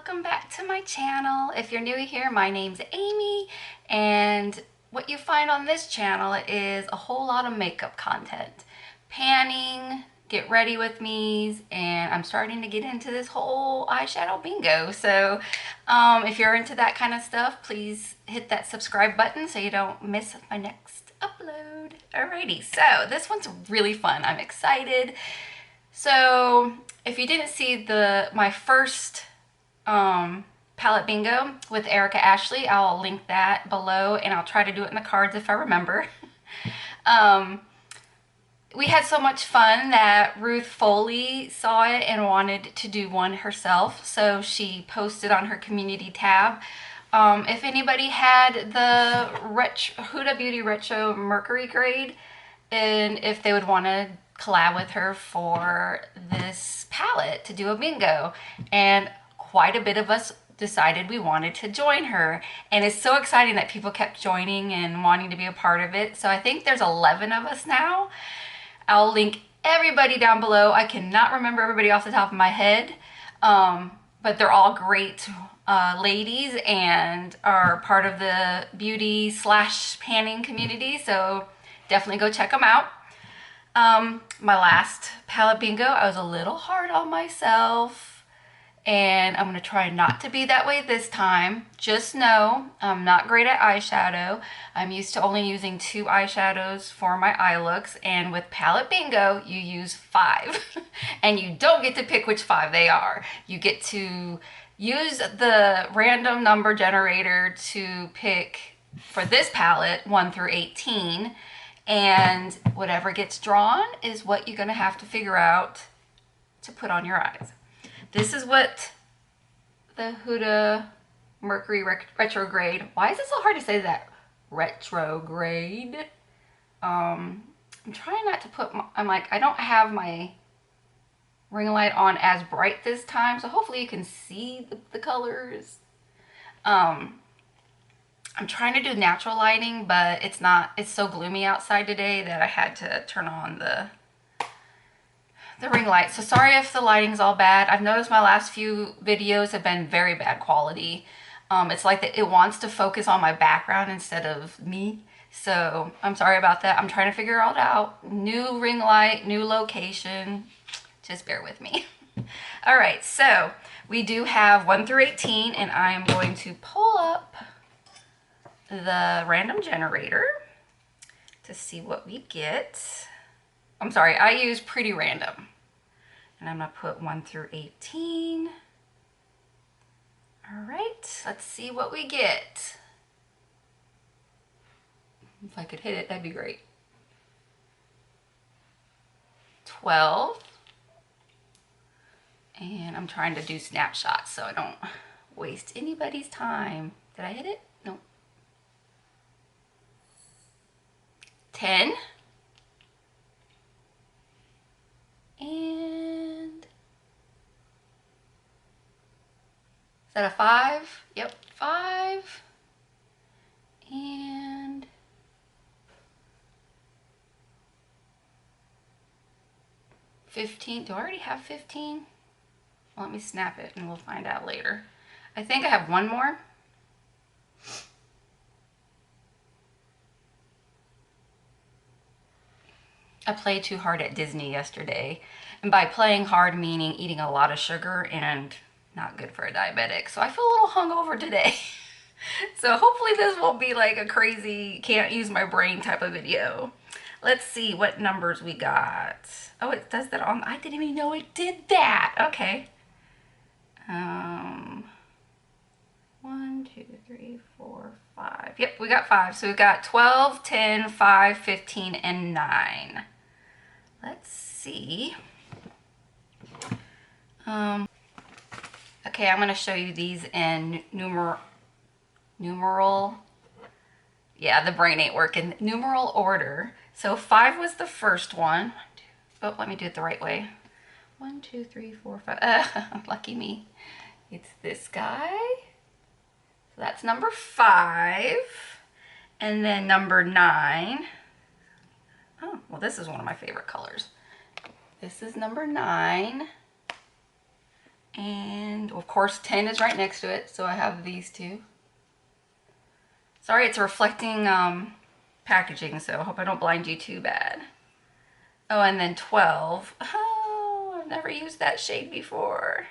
welcome back to my channel. If you're new here, my name's Amy, and what you find on this channel is a whole lot of makeup content. Panning, get ready with me's, and I'm starting to get into this whole eyeshadow bingo. So if you're into that kind of stuff, please hit that subscribe button so you don't miss my next upload. Alrighty, so this one's really fun. I'm excited. So if you didn't see my first palette bingo with Erica Ashley, I'll link that below, and I'll try to do it in the cards if I remember. We had so much fun that Ruth Foley saw it and wanted to do one herself, so she posted on her community tab. If anybody had the Huda Beauty Retro Mercury grade, and if they would want to collab with her for this palette to do a bingo, and quite a bit of us decided we wanted to join her, and it's so exciting that people kept joining and wanting to be a part of it. So I think there's 11 of us now. I'll link everybody down below. I cannot remember everybody off the top of my head, but they're all great ladies and are part of the beauty / panning community, so definitely go check them out. My last palette bingo, I was a little hard on myself, and I'm going to try not to be that way this time. Just know I'm not great at eyeshadow. I'm used to only using 2 eyeshadows for my eye looks, and with palette bingo, you use 5. And you don't get to pick which 5 they are. You get to use the random number generator to pick, for this palette, 1 through 18. And whatever gets drawn is what you're going to have to figure out to put on your eyes. This is what the Huda Mercury Retrograde. Why is it so hard to say that? Retrograde. I'm trying not to put I'm like, I don't have my ring light on as bright this time, so hopefully you can see the colors. I'm trying to do natural lighting, but it's so gloomy outside today that I had to turn on the ring light. So sorry if the lighting's all bad. I've noticed my last few videos have been very bad quality. It's like it wants to focus on my background instead of me. So I'm sorry about that. I'm trying to figure it out. New ring light, new location. Just bear with me. All right, so we do have 1 through 18, and I am going to pull up the random generator to see what we get. I'm sorry, I use Pretty Random, and I'm gonna put 1 through 18. All right, let's see what we get. If I could hit it, that'd be great. 12, and I'm trying to do snapshots so I don't waste anybody's time. Did I hit it? No. 10, and is that a 5? Yep, 5, and 15. Do I already have 15? Well, let me snap it and we'll find out later. I think I have one more. I played too hard at Disney yesterday, and by playing hard meaning eating a lot of sugar, and not good for a diabetic. So I feel a little hungover today. So hopefully this won't be like a crazy can't use my brain type of video. Let's see what numbers we got. Oh, it does that on, I didn't even know it did that. Okay. 1, 2, 3, 4, 5. Yep, we got 5. So we've got 12, 10, 5, 15, and 9. Let's see. Okay, I'm going to show you these in numeral. Yeah, the brain ain't working. Numeral order. So 5 was the first one. Oh, let me do it the right way. 1, 2, 3, 4, 5. Lucky me. It's this guy. So that's number 5. And then number 9. Oh, well, this is one of my favorite colors. This is number 9. And of course 10 is right next to it, so I have these two. Sorry, it's reflecting packaging, so I hope I don't blind you too bad. Oh, and then 12. Oh, I've never used that shade before.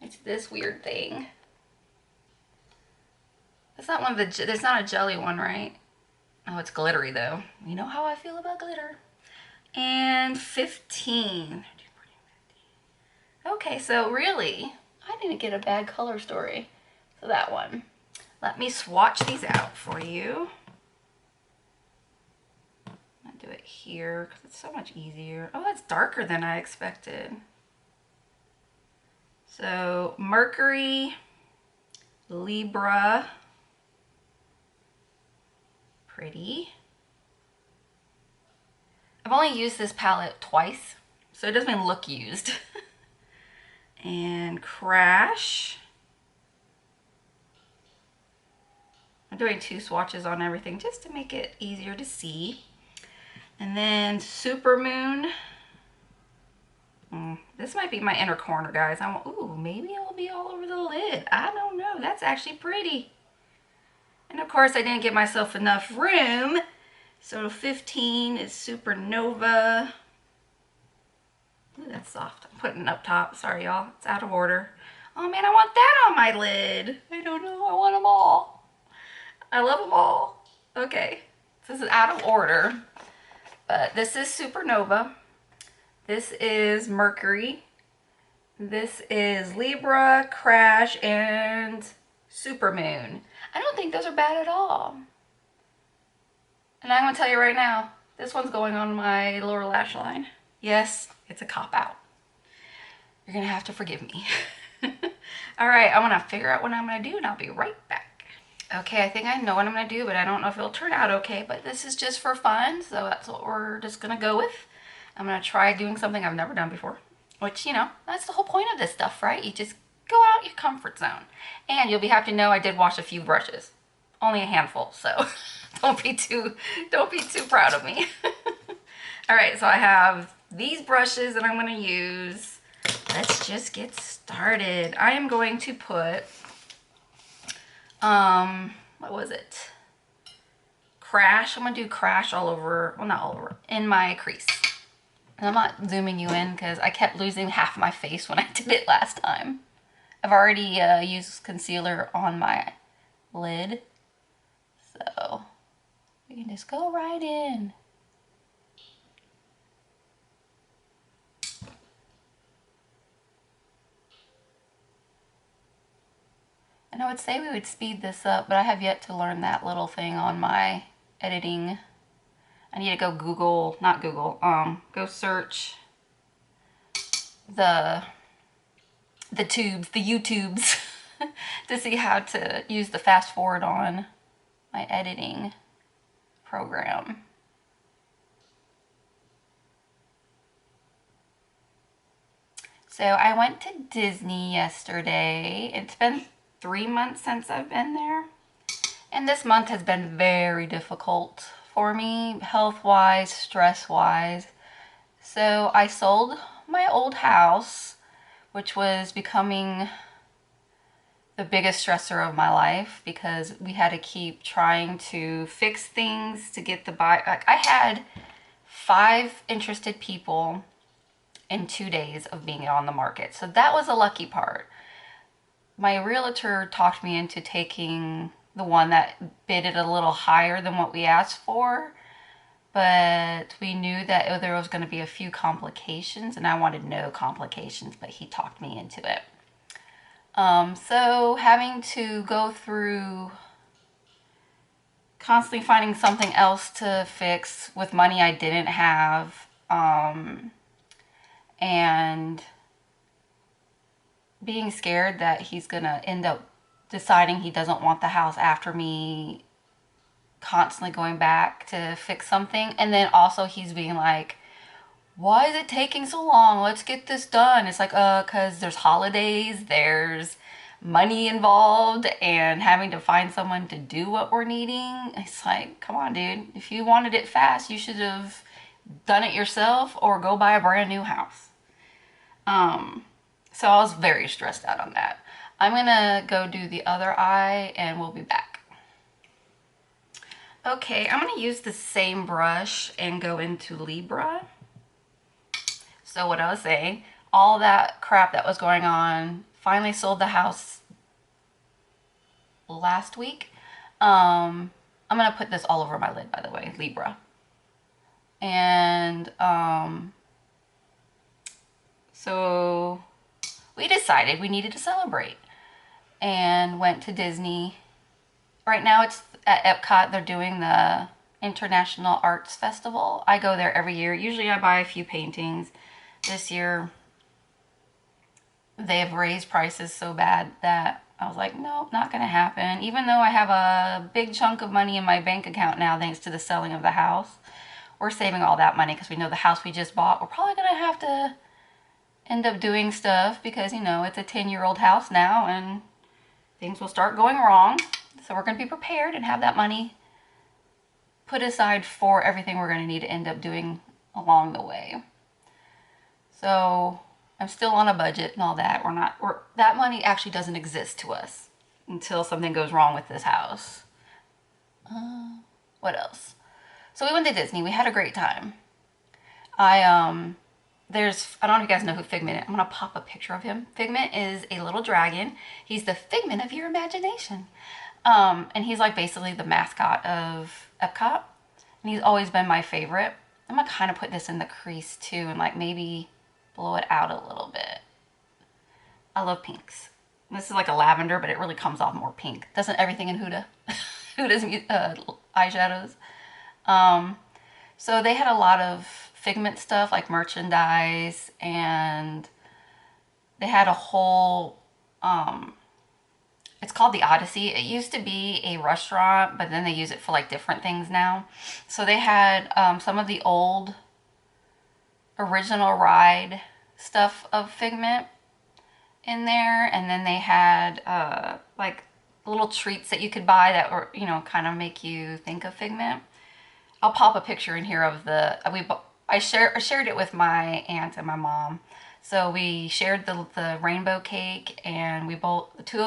It's this weird thing. That's not one of the, there's not a jelly one, right? Oh, it's glittery though. You know how I feel about glitter. And 15. Okay, so really, I didn't get a bad color story. So that one. Let me swatch these out for you. I'll do it here because it's so much easier. Oh, that's darker than I expected. So Mercury, Libra, pretty. I've only used this palette twice, so it doesn't even look used. And Crash. I'm doing 2 swatches on everything just to make it easier to see. And then Supermoon. This might be my inner corner, guys. Ooh, maybe it will be all over the lid. I don't know. That's actually pretty. And of course, I didn't give myself enough room. So 15 is Supernova. Ooh, that's soft. I'm putting it up top. Sorry, y'all. It's out of order. Oh, man, I want that on my lid. I don't know. I want them all. I love them all. Okay. This is out of order. But this is Supernova. This is Mercury. This is Libra, Crash, and Supermoon. I don't think those are bad at all. And I'm going to tell you right now, this one's going on my lower lash line. Yes, it's a cop-out. You're going to have to forgive me. All right, I'm going to figure out what I'm going to do, and I'll be right back. Okay, I think I know what I'm going to do, but I don't know if it'll turn out okay. But this is just for fun, so that's what we're just going to go with. I'm going to try doing something I've never done before. Which, you know, that's the whole point of this stuff, right? You just go out your comfort zone. And you'll be happy to know I did wash a few brushes. Only a handful, so don't be too proud of me. All right, so I have these brushes that I'm going to use. Let's just get started. I am going to put, what was it? Crash. I'm going to do Crash all over, well, not all over, in my crease. And I'm not zooming you in because I kept losing half my face when I did it last time. I've already used concealer on my lid. So we can just go right in. And I would say we would speed this up, but I have yet to learn that little thing on my editing. I need to go Google, not Google, go search the YouTubes to see how to use the fast forward on my editing program. So I went to Disney yesterday. It's been 3 months since I've been there. And this month has been very difficult for me, health-wise, stress-wise. So I sold my old house, which was becoming the biggest stressor of my life because we had to keep trying to fix things to get the buy. Like I had 5 interested people in 2 days of being on the market. So that was a lucky part. My realtor talked me into taking the one that bidded a little higher than what we asked for, but we knew that there was going to be a few complications, and I wanted no complications, but he talked me into it. So having to go through constantly finding something else to fix with money I didn't have, and being scared that he's gonna end up deciding he doesn't want the house after me constantly going back to fix something. And then also he's being like, why is it taking so long? Let's get this done. It's like, because there's holidays, there's money involved, and having to find someone to do what we're needing. It's like, come on, dude. If you wanted it fast, you should have done it yourself or go buy a brand new house. So I was very stressed out on that. I'm gonna go do the other eye and we'll be back. Okay, I'm gonna use the same brush and go into Libra. So what I was saying, all that crap that was going on, finally sold the house last week. I'm gonna put this all over my lid, by the way, Libra. And so we decided we needed to celebrate and went to Disney. Right now it's at Epcot. They're doing the International Arts Festival. I go there every year. Usually I buy a few paintings. This year they have raised prices so bad that I was like, nope, not gonna happen. Even though I have a big chunk of money in my bank account now thanks to the selling of the house. We're saving all that money because we know the house we just bought, we're probably gonna have to end up doing stuff because, you know, it's a 10-year-old house now and things will start going wrong. So we're going to be prepared and have that money put aside for everything we're going to need to end up doing along the way. So I'm still on a budget and all that. That money actually doesn't exist to us until something goes wrong with this house. What else? So we went to Disney. We had a great time. I don't know if you guys know who Figment is. I'm going to pop a picture of him. Figment is a little dragon. He's the figment of your imagination. And he's like basically the mascot of Epcot. And he's always been my favorite. I'm going to kind of put this in the crease too and like maybe blow it out a little bit. I love pinks. This is like a lavender, but it really comes off more pink. Doesn't everything in Huda? Huda's eyeshadows. So they had a lot of Figment stuff like merchandise, and they had a whole it's called the Odyssey. It used to be a restaurant, but then they use it for like different things now. So they had some of the old original ride stuff of Figment in there, and then they had like little treats that you could buy that were, you know, kind of make you think of Figment. I'll pop a picture in here of I shared it with my aunt and my mom. So we shared the rainbow cake, and we both, two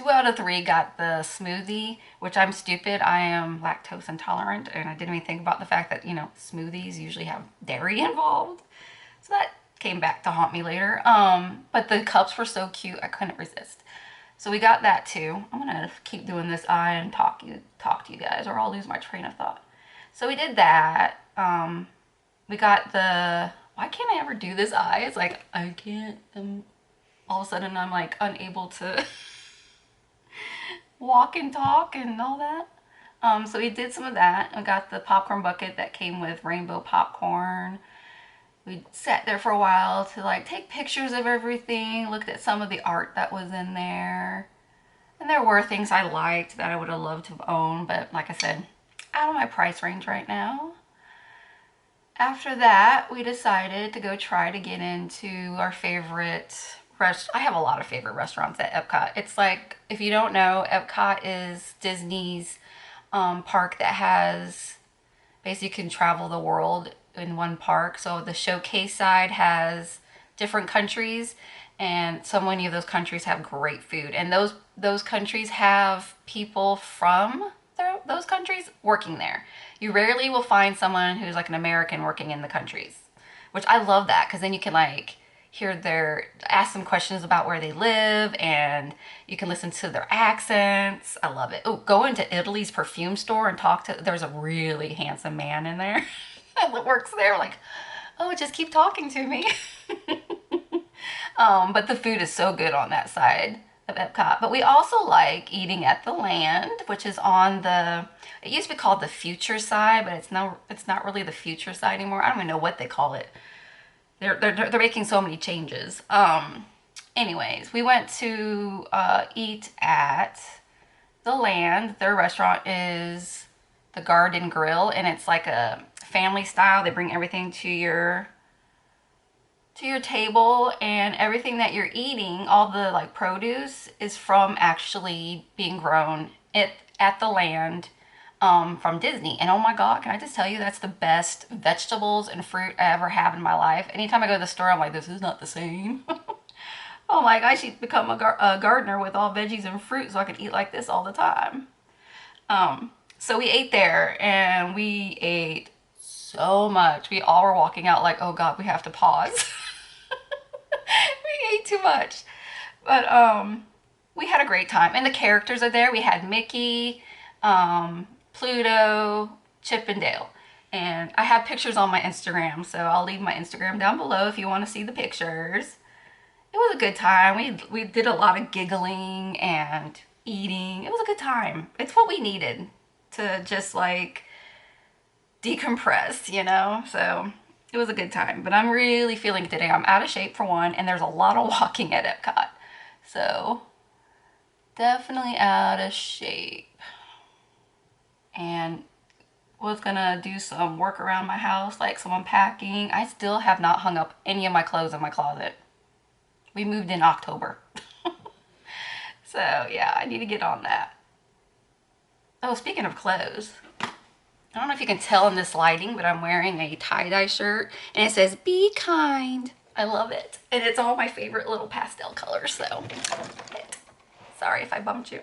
out of three got the smoothie, which I'm stupid. I am lactose intolerant, and I didn't even think about the fact that, you know, smoothies usually have dairy involved. So that came back to haunt me later. But the cups were so cute, I couldn't resist. So we got that too. I'm gonna keep doing this eye and talk to you guys, or I'll lose my train of thought. So we did that. We got why can't I ever do this eye? It's like, I can't, all of a sudden I'm like unable to walk and talk and all that. So we did some of that. We got the popcorn bucket that came with rainbow popcorn. We sat there for a while to like take pictures of everything, looked at some of the art that was in there. And there were things I liked that I would have loved to own, but like I said, out of my price range right now. After that, we decided to go try to get into our favorite I have a lot of favorite restaurants at Epcot. It's like, if you don't know, Epcot is Disney's park that has, basically you can travel the world in one park. So the showcase side has different countries, and so many of those countries have great food. And those countries have people from those countries working there. You rarely will find someone who's like an American working in the countries, which I love that, because then you can like ask them questions about where they live, and you can listen to their accents. I love it. Oh, go into Italy's perfume store and there's a really handsome man in there that works there. Like, oh, just keep talking to me. But the food is so good on that side of Epcot. But we also like eating at the Land, which is on it used to be called the future side, but it's not really the future side anymore. I don't even know what they call it. They're making so many changes. Anyways, we went to eat at the Land. Their restaurant is the Garden Grill, and it's like a family style. They bring everything to your table, and everything that you're eating, all the like produce, is from actually being grown at the Land. From Disney. And oh my God, can I just tell you, that's the best vegetables and fruit I ever have in my life. Anytime I go to the store, I'm like, this is not the same. Oh my gosh, she's become a gardener with all veggies and fruit so I could eat like this all the time. So we ate there and we ate so much. We all were walking out like, oh God, we have to pause. We ate too much. But we had a great time. And the characters are there. We had Mickey, Pluto, Chip and Dale. And I have pictures on my Instagram, so I'll leave my Instagram down below if you want to see the pictures. It was a good time. We did a lot of giggling and eating. It was a good time. It's what we needed to just like decompress, you know? So it was a good time. But I'm really feeling it today. I'm out of shape for one, and there's a lot of walking at Epcot. So definitely out of shape. And was gonna do some work around my house, like some unpacking. I still have not hung up any of my clothes in my closet. We moved in October. So yeah, I need to get on that. Oh, speaking of clothes, I don't know if you can tell in this lighting, but I'm wearing a tie-dye shirt and it says be kind. I love it. And it's all my favorite little pastel colors, so sorry if I bumped you.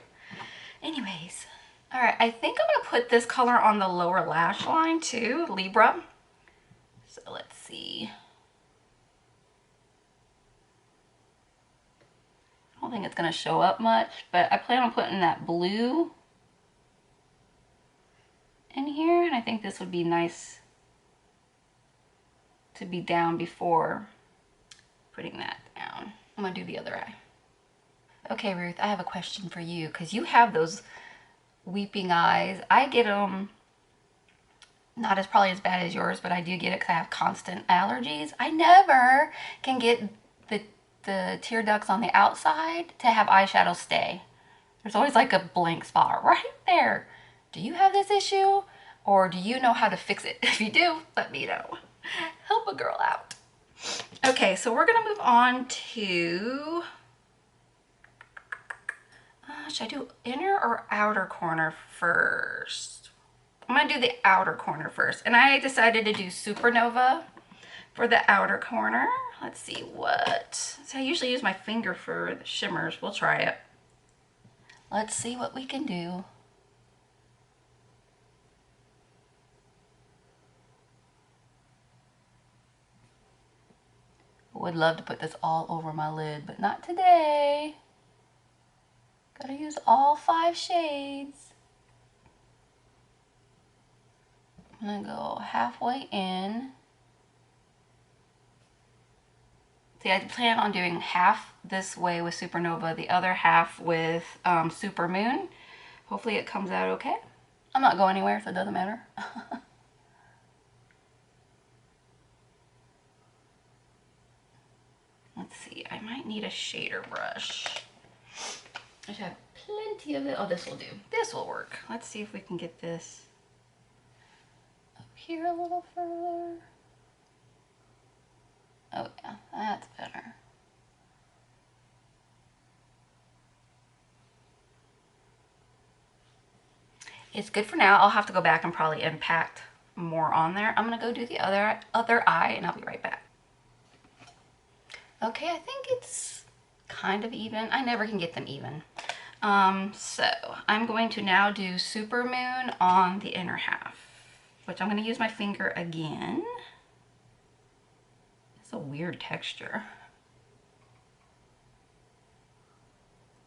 Anyways, all right, I think I'm gonna put this color on the lower lash line too, Libra. So let's see. I don't think it's gonna show up much, but I plan on putting that blue in here, and I think this would be nice to be down before putting that down. I'm gonna do the other eye. Okay, Ruth, I have a question for you, because you have those weeping eyes. I get them not as probably as bad as yours, but I do get it because I have constant allergies. I never can get the tear ducts on the outside to have eyeshadow stay. There's always like a blank spot right there. Do you have this issue, or do you know how to fix it? If you do, let me know. Help a girl out. Okay, so we're gonna move on to, should I do inner or outer corner first? I'm gonna do the outer corner first, and I decided to do Supernova for the outer corner. Let's see what, so I usually use my finger for the shimmers. We'll try it. Let's see what we can do. Would love to put this all over my lid, but not today. Gotta use all 5 shades. I'm gonna go halfway in. See, I plan on doing half this way with Supernova, the other half with Super Moon. Hopefully it comes out okay. I'm not going anywhere, so it doesn't matter. Let's see, I might need a shader brush. I should have plenty of it. Oh, this will do. This will work. Let's see if we can get this up here a little further. Oh yeah, that's better. It's good for now. I'll have to go back and probably impact more on there. I'm gonna go do the other eye, and I'll be right back. Okay, I think it's kind of even. I never can get them even. So I'm going to now do Super Moon on the inner half, which I'm going to use my finger again. It's a weird texture.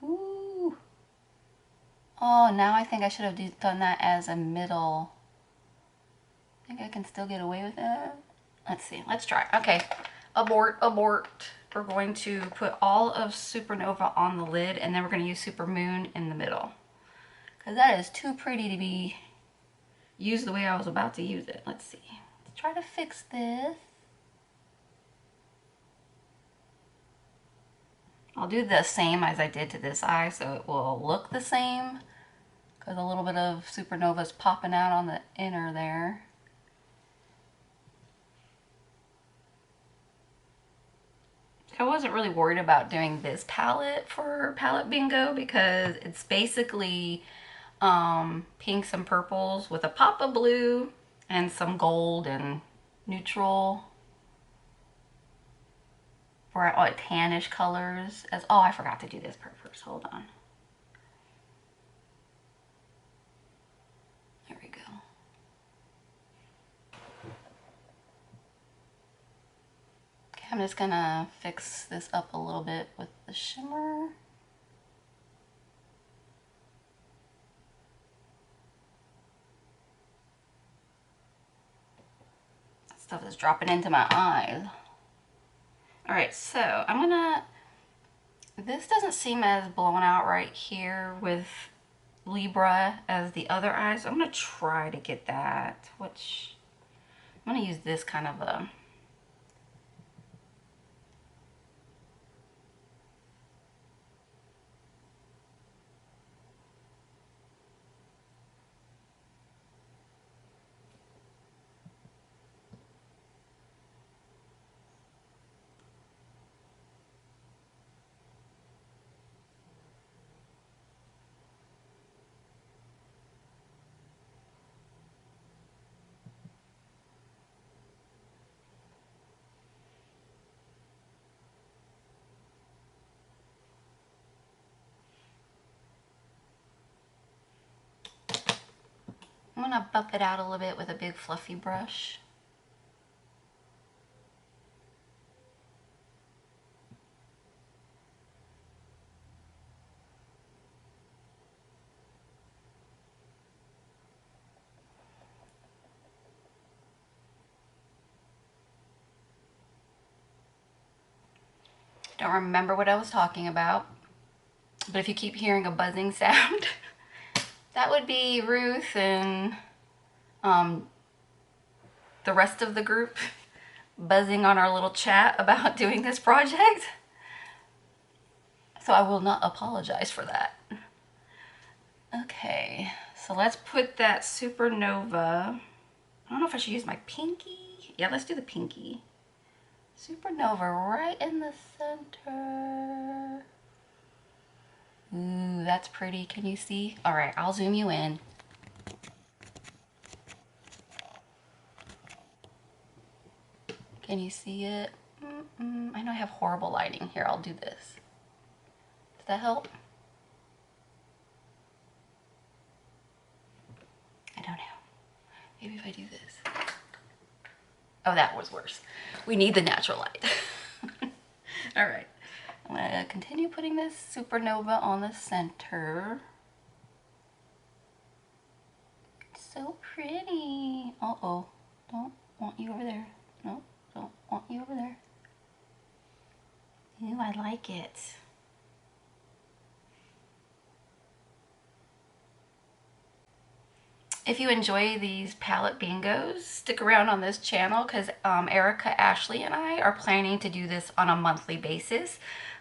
Ooh. Oh, now I think I should have done that as a middle. I think I can still get away with it. Let's see. Let's try. Okay. Abort, abort. We're going to put all of Supernova on the lid, and then we're going to use Super Moon in the middle. Because that is too pretty to be used the way I was about to use it. Let's see. Let's try to fix this. I'll do the same as I did to this eye, so it will look the same. Because a little bit of Supernova is popping out on the inner there. I wasn't really worried about doing this palette for Palette Bingo because it's basically pinks and purples with a pop of blue and some gold and neutral or tannish colors. Oh, I forgot to do this part first. Hold on. There we go. Okay, I'm just gonna fix this up a little bit with the shimmer. That stuff is dropping into my eyes. All right, so I'm gonna, this doesn't seem as blown out right here with Libra as the other eyes. So I'm gonna try to get that, which I'm gonna use this kind of a, I'm gonna buff it out a little bit with a big fluffy brush. Don't remember what I was talking about, but if you keep hearing a buzzing sound, that would be Ruth and the rest of the group buzzing on our little chat about doing this project. So I will not apologize for that. Okay, so let's put that Supernova. I don't know if I should use my pinky. Yeah, let's do the pinky. Supernova right in the center. Ooh, that's pretty. Can you see? All right, I'll zoom you in. Can you see it? I know I have horrible lighting. Here, I'll do this. Does that help? I don't know. Maybe if I do this. Oh, that was worse. We need the natural light. All right. I'm going to continue putting this Supernova on the center. It's so pretty. Uh-oh. Don't want you over there. No, don't want you over there. Ooh, I like it. If you enjoy these palette bingos, stick around on this channel because Erica, Ashley, and I are planning to do this on a monthly basis.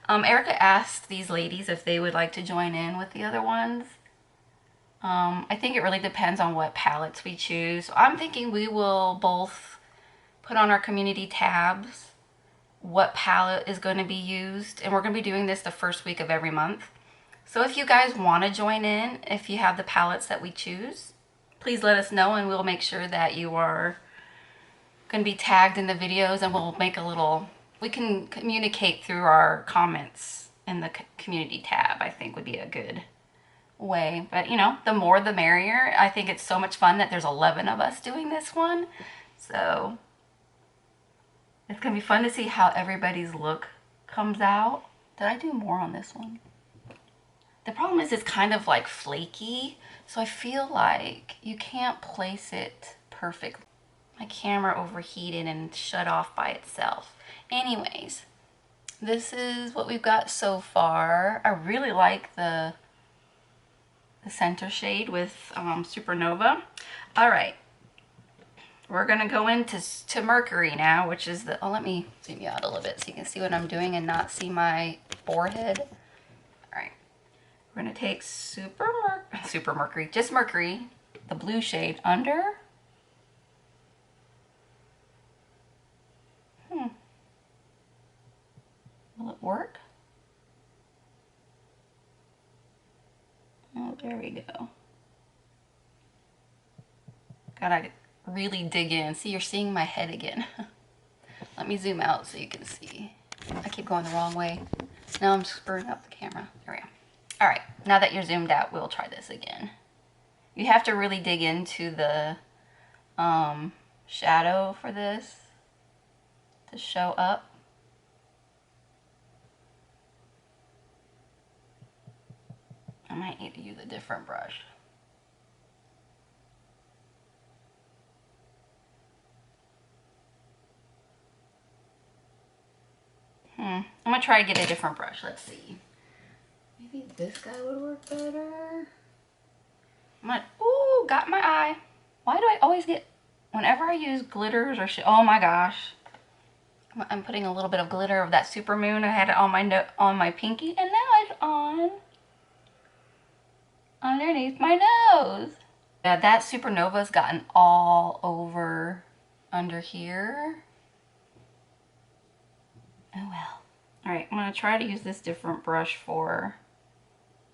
Erica asked these ladies if they would like to join in with the other ones. I think it really depends on what palettes we choose. So I'm thinking we will both put on our community tabs what palette is going to be used, and we're going to be doing this the first week of every month. So if you guys want to join in, if you have the palettes that we choose, please let us know and we'll make sure that you are going to be tagged in the videos, and we'll make a little, we can communicate through our comments in the community tab. I think would be a good way. But you know, the more the merrier. I think it's so much fun that there's 11 of us doing this one. So it's going to be fun to see how everybody's look comes out. Did I do more on this one? The problem is it's kind of like flaky, so I feel like you can't place it perfectly. My camera overheated and shut off by itself. Anyways, this is what we've got so far. I really like the center shade with Supernova. All right, we're gonna go into Mercury now, which is the, oh, let me zoom you out a little bit so you can see what I'm doing and not see my forehead. All right. We're going to take just Mercury, the blue shade under. Will it work? Oh, there we go. Gotta really dig in. See, you're seeing my head again. Let me zoom out so you can see. I keep going the wrong way. Now I'm screwing up the camera. There we go. All right, now that you're zoomed out, we'll try this again. You have to really dig into the shadow for this to show up. I might need to use a different brush. I'm gonna try to get a different brush. Let's see. Maybe this guy would work better. Ooh, got my eye. Why do I always get, whenever I use glitters or shit, oh my gosh. I'm putting a little bit of glitter of that super moon. I had it on my pinky, and now it's on underneath my nose. Yeah, that supernova's gotten all over under here. Oh well. All right, I'm gonna try to use this different brush for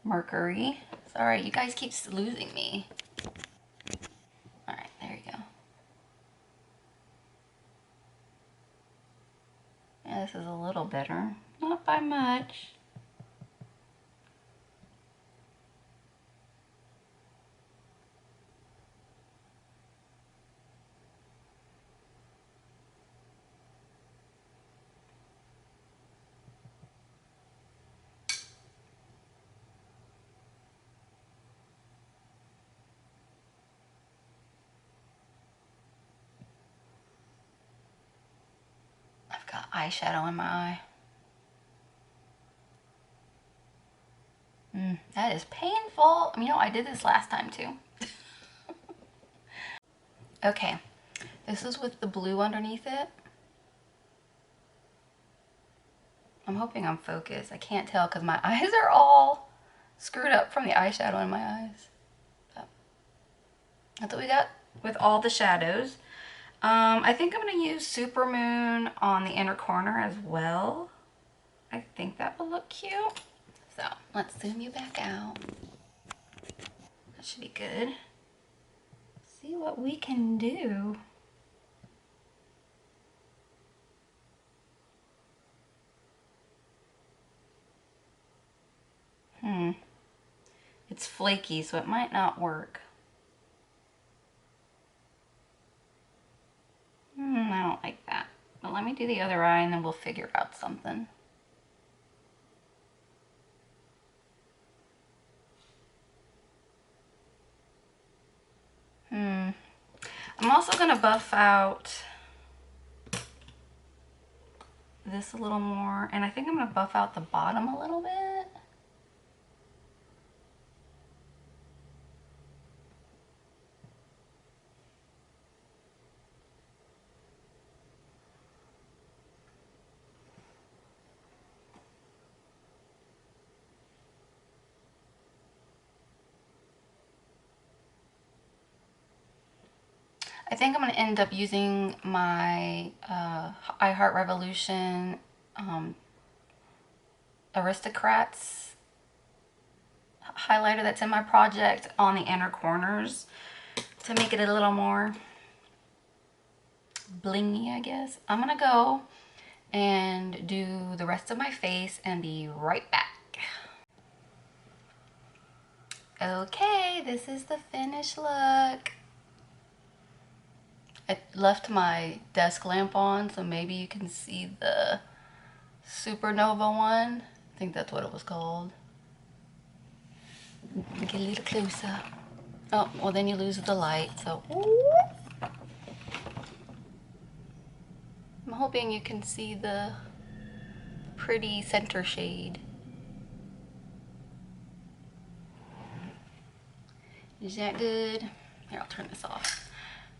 Mercury. Sorry, you guys keep losing me. All right, there you go. Yeah, this is a little better. Not by much. I've got eyeshadow in my eye. That is painful. You know, I did this last time too. Okay, this is with the blue underneath it. I'm hoping I'm focused. I can't tell because my eyes are all screwed up from the eyeshadow in my eyes. But that's what we got with all the shadows. I think I'm going to use Supermoon on the inner corner as well. I think that will look cute. So let's zoom you back out. That should be good. See what we can do. It's flaky, so it might not work. I don't like that. But let me do the other eye and then we'll figure out something. I'm also going to buff out this a little more, and I think I'm going to buff out the bottom a little bit. I think I'm going to end up using my I Heart Revolution Aristocats highlighter that's in my project on the inner corners to make it a little more blingy, I guess. I'm going to go and do the rest of my face and be right back. Okay, this is the finished look. I left my desk lamp on, so maybe you can see the supernova one. I think that's what it was called. Get a little closer. Oh, well then you lose the light, so. I'm hoping you can see the pretty center shade. Is that good? Here, I'll turn this off.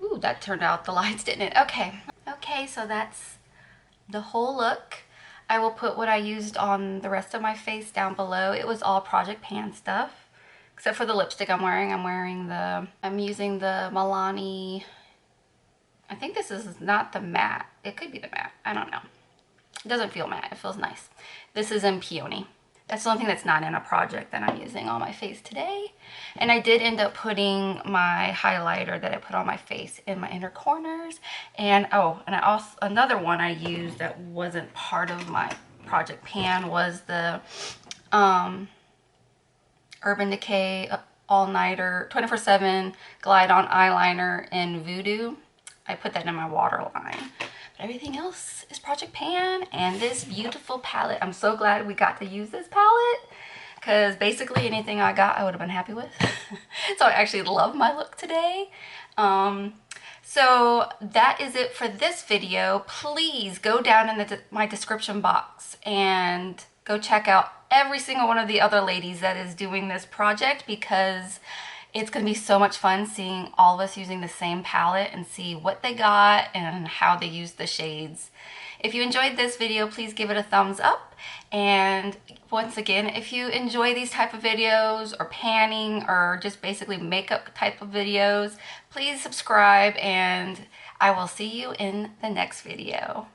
Ooh, that turned out the lights, didn't it? Okay. Okay, so that's the whole look. I will put what I used on the rest of my face down below. It was all Project Pan stuff, except for the lipstick I'm wearing. I'm using the Milani. I think this is not the matte. It could be the matte. I don't know. It doesn't feel matte. It feels nice. This is in Peony. That's the only thing that's not in a project that I'm using on my face today. And I did end up putting my highlighter that I put on my face in my inner corners. And oh, and I also, another one I used that wasn't part of my Project Pan was the Urban Decay All-Nighter 24/7 Glide On Eyeliner in Voodoo. I put that in my waterline. But everything else is Project Pan and this beautiful palette. I'm so glad we got to use this palette because basically anything I got I would have been happy with. So I actually love my look today. So that is it for this video. Please go down in my description box and go check out every single one of the other ladies that is doing this project, because it's going to be so much fun seeing all of us using the same palette and see what they got and how they use the shades. If you enjoyed this video, please give it a thumbs up. And once again, if you enjoy these type of videos or panning or just basically makeup type of videos, please subscribe and I will see you in the next video.